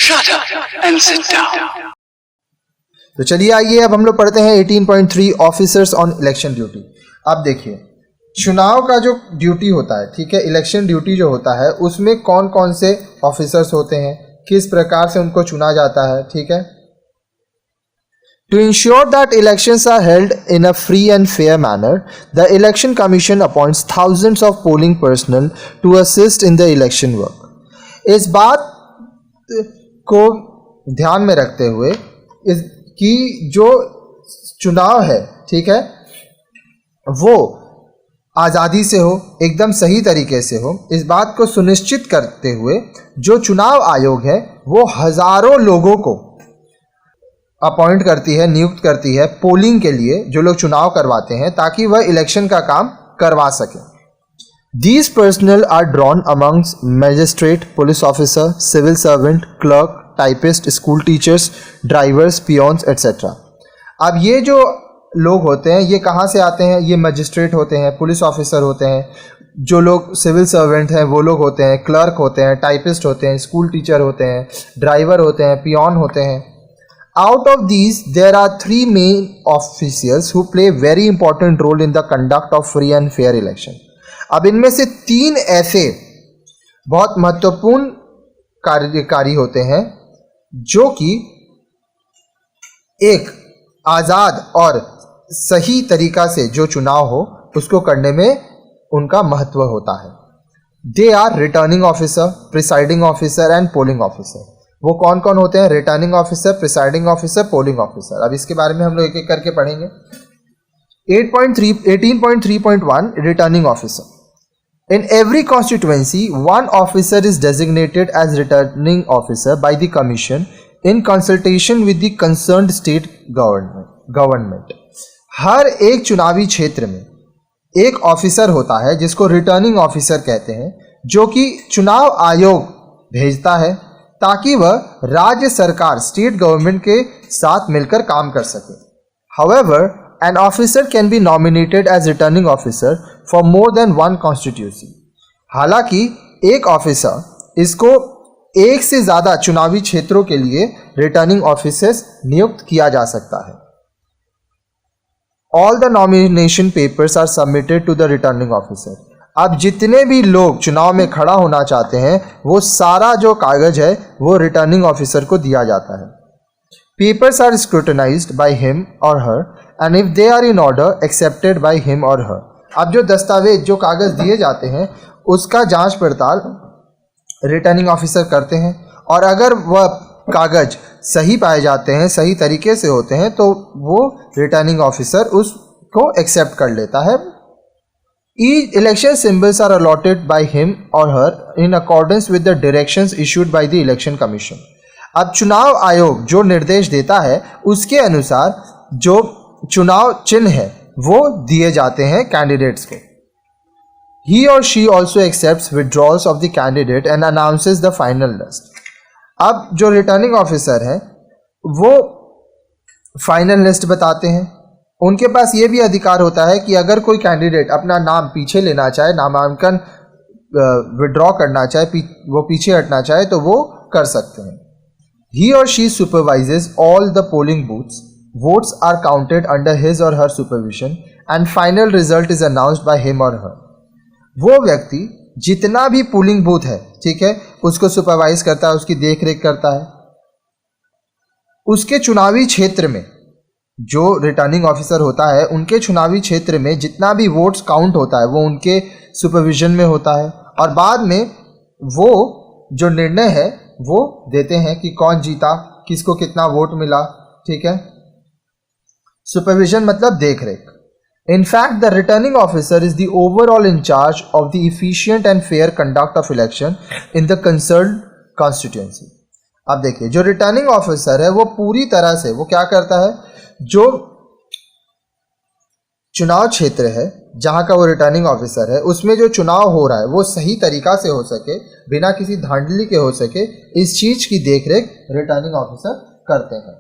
Shut up and sit down. तो चलिए आइए अब हम लोग पढ़ते हैं 18.3 ऑफिसर्स ऑन इलेक्शन ड्यूटी। अब देखिए चुनाव का जो ड्यूटी होता है, ठीक है, इलेक्शन ड्यूटी जो होता है उसमें कौन कौन से ऑफिसर्स होते हैं, किस प्रकार से उनको चुना जाता है, ठीक है। To ensure that elections are held in a free and fair manner, the Election Commission appoints thousands of polling personnel to assist in the election work. इस बात को ध्यान में रखते हुए कि जो चुनाव है, ठीक है, वो आज़ादी से हो, एकदम सही तरीके से हो, इस बात को सुनिश्चित करते हुए जो चुनाव आयोग है वो हज़ारों लोगों को अपॉइंट करती है, नियुक्त करती है पोलिंग के लिए, जो लोग चुनाव करवाते हैं, ताकि वह इलेक्शन का काम करवा सकें। These personnel are drawn amongst magistrate, police officer, civil servant, clerk, typist, school teachers, drivers, peons, etc. अब ये जो लोग होते हैं ये कहाँ से आते हैं? ये मजिस्ट्रेट होते हैं, पुलिस ऑफिसर होते हैं, जो लोग सिविल सर्वेंट हैं वो लोग होते हैं, क्लर्क होते हैं, टाइपिस्ट होते हैं, स्कूल टीचर होते हैं, ड्राइवर होते हैं, पियोन होते हैं। Out of these, there are three main officials who play very important role in the conduct of free and fair election. अब इनमें से तीन ऐसे बहुत महत्वपूर्ण कार्यकारी होते हैं जो कि एक आज़ाद और सही तरीका से जो चुनाव हो उसको करने में उनका महत्व होता है। They are returning officer, presiding officer and polling officer. वो कौन कौन होते हैं? Returning officer, presiding officer, polling officer. अब इसके बारे में हम लोग एक एक करके पढ़ेंगे। 18.3.1 returning officer. In every constituency one officer is designated as returning officer by the commission in consultation with the concerned state government. हर एक चुनावी क्षेत्र में एक ऑफिसर होता है जिसको रिटर्निंग ऑफिसर कहते हैं, जो कि चुनाव आयोग भेजता है ताकि वह राज्य सरकार, स्टेट गवर्नमेंट के साथ मिलकर काम कर सके। However, an officer can be nominated as returning officer for more than one constituency. हालांकि एक ऑफिसर इसको एक से ज़्यादा चुनावी क्षेत्रों के लिए रिटर्निंग ऑफिसर्स नियुक्त किया जा सकता है। All the nomination papers are submitted to the returning officer. अब जितने भी लोग चुनाव में खड़ा होना चाहते हैं वो सारा जो कागज है वो रिटर्निंग ऑफिसर को दिया जाता है। Papers are scrutinised by him or her and if they are in order accepted by him or her. अब जो दस्तावेज, जो कागज दिए जाते हैं उसका जांच पड़ताल रिटर्निंग ऑफिसर करते हैं, और अगर वह कागज सही पाए जाते हैं, सही तरीके से होते हैं, तो वो रिटर्निंग ऑफिसर उसको एक्सेप्ट कर लेता है। Each election symbols are allotted by him or her in accordance with the directions issued by the Election Commission. अब चुनाव आयोग जो निर्देश देता है उसके अनुसार जो चुनाव चिन्ह है वो दिए जाते हैं कैंडिडेट्स को। He or she also accepts withdrawals of the candidate and announces the final list. अब जो रिटर्निंग ऑफिसर है वो फाइनल लिस्ट बताते हैं। उनके पास ये भी अधिकार होता है कि अगर कोई कैंडिडेट अपना नाम पीछे लेना चाहे, नामांकन विड्रॉ करना चाहे, वो पीछे हटना चाहे तो वो कर सकते हैं। He or she supervises all the polling booths. Votes are counted under his or her supervision and final result is announced by him or her. वो व्यक्ति जितना भी पोलिंग बूथ है, ठीक है, उसको सुपरवाइज करता है, उसकी देख रेख करता है। उसके चुनावी क्षेत्र में जो रिटर्निंग ऑफिसर होता है उनके चुनावी क्षेत्र में जितना भी वोट्स काउंट होता है वो उनके सुपरविजन में होता है, और बाद में वो जो निर्णय है वो देते हैं कि कौन जीता, किसको कितना वोट मिला, ठीक है। सुपरविजन मतलब देख रेख। In fact, the returning officer is the overall in charge of the efficient and fair conduct of election in the concerned constituency. अब देखिए जो रिटर्निंग ऑफिसर है वो पूरी तरह से वो क्या करता है, जो चुनाव क्षेत्र है जहां का वो रिटर्निंग ऑफिसर है उसमें जो चुनाव हो रहा है वो सही तरीका से हो सके, बिना किसी धांधली के हो सके, इस चीज की देखरेख रिटर्निंग ऑफिसर करते हैं।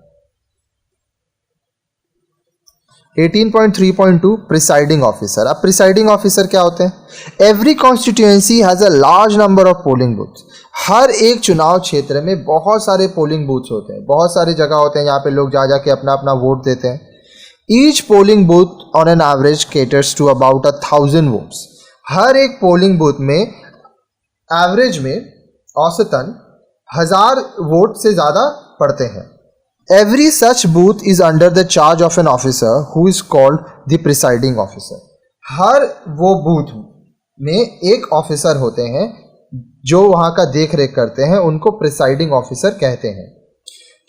18.3.2 प्रिसाइडिंग ऑफिसर। अब प्रिसाइडिंग ऑफिसर क्या होते हैं? Every constituency has a large number of polling booths. हर एक चुनाव क्षेत्र में बहुत सारे पोलिंग बूथ्स होते हैं, बहुत सारी जगह होते हैं यहाँ पे लोग जा जाके अपना अपना वोट देते हैं. Each polling booth on an average caters to about 1000 votes. हर एक पोलिंग बूथ में एवरेज में औसतन 1000 वोट से ज़्यादा पड़ते हैं. Every such booth is under the charge of an officer who is called the presiding officer. हर वो बूथ में एक ऑफिसर होते हैं जो वहाँ का देख रेख करते हैं, उनको प्रिसाइडिंग ऑफिसर कहते हैं.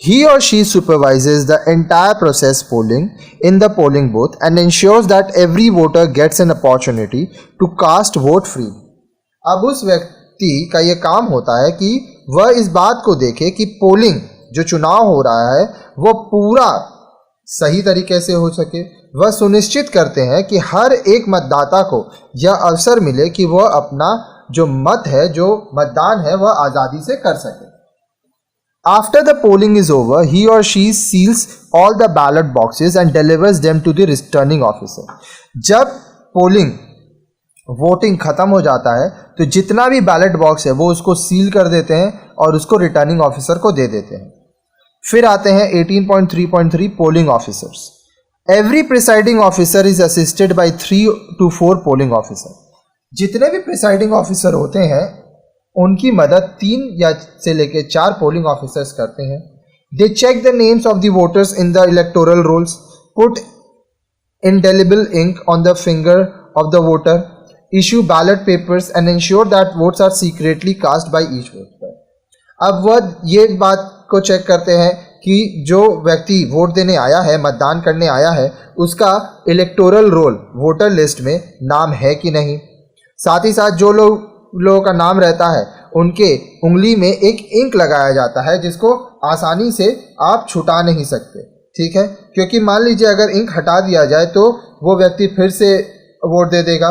He or she supervises the entire process polling in the polling booth and ensures that every voter gets an opportunity to cast vote freely. अब उस व्यक्ति का ये काम होता है कि वह इस बात को देखे कि पोलिंग जो चुनाव हो रहा है वो पूरा सही तरीके से हो सके. वह सुनिश्चित करते हैं कि हर एक मतदाता को यह अवसर मिले कि वह अपना जो मत है, जो मतदान है, वह आज़ादी से कर सके. After the polling is over, he or she seals all the ballot boxes and delivers them to the returning officer. जब पोलिंग वोटिंग ख़त्म हो जाता है तो जितना भी बैलेट बॉक्स है वो उसको सील कर देते हैं और उसको रिटर्निंग ऑफिसर को दे देते हैं. फिर आते हैं 18.3.3 polling officers. Every presiding officer is assisted by 3 to 4 polling officer. जितने भी प्रिसाइडिंग ऑफिसर होते हैं उनकी मदद 3 या से लेकर 4 पोलिंग ऑफिसर्स करते हैं. They check the names of the voters in the electoral rolls, put indelible ink on the finger of the voter, issue ballot papers and ensure that votes are secretly cast by each voter. अब वह ये बात को check करते हैं कि जो व्यक्ति वोट देने आया है, मतदान करने आया है, उसका इलेक्टोरल रोल वोटर लिस्ट में नाम है कि नहीं. साथ ही साथ जो लोगों का नाम रहता है उनके उंगली में एक इंक लगाया जाता है जिसको आसानी से आप छुटा नहीं सकते. ठीक है, क्योंकि मान लीजिए अगर इंक हटा दिया जाए तो वो व्यक्ति फिर से वोट दे देगा.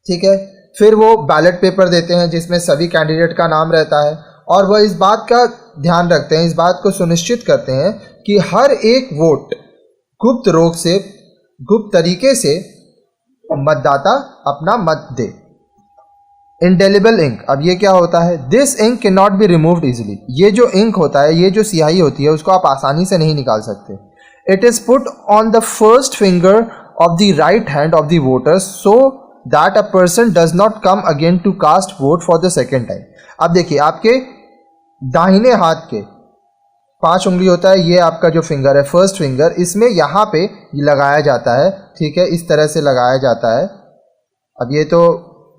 ठीक है, फिर वो बैलेट पेपर देते हैं जिसमें सभी कैंडिडेट का नाम रहता है और वह इस बात का ध्यान रखते हैं, इस बात को सुनिश्चित करते हैं कि हर एक वोट गुप्त तरीके से मतदाता अपना मत दे. इंडेलिबल इंक, अब ये क्या होता है? This ink can not be removed easily. ये जो इंक होता है, ये जो स्याही होती है, उसको आप आसानी से नहीं निकाल सकते. It is put on the first finger of the right hand of the voter so that a person does not come again to cast vote for the second time. अब देखिए, आपके दाहिने हाथ के 5 उंगली होता है, ये आपका जो फिंगर है, फर्स्ट फिंगर, इसमें यहाँ पे लगाया जाता है. ठीक है, इस तरह से लगाया जाता है. अब ये तो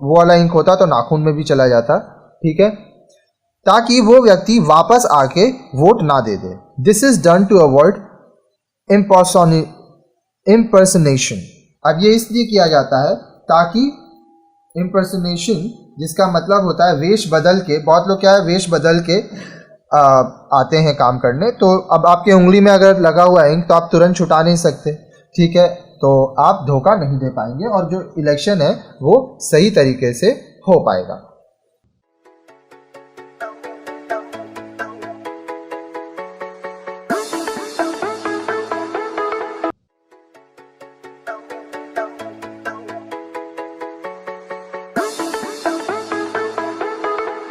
वो वाला इंक होता तो नाखून में भी चला जाता. ठीक है, ताकि वो व्यक्ति वापस आके वोट ना दे दे. This is done to avoid impersonation. अब ये इसलिए किया जाता है ताकि इम्पर्सनेशन, जिसका मतलब होता है वेश बदल के, बहुत लोग क्या है वेश बदल के आते हैं काम करने, तो अब आपके उंगली में अगर लगा हुआ इंक तो आप तुरंत छुटा नहीं सकते. ठीक है, तो आप धोखा नहीं दे पाएंगे और जो इलेक्शन है वो सही तरीके से हो पाएगा.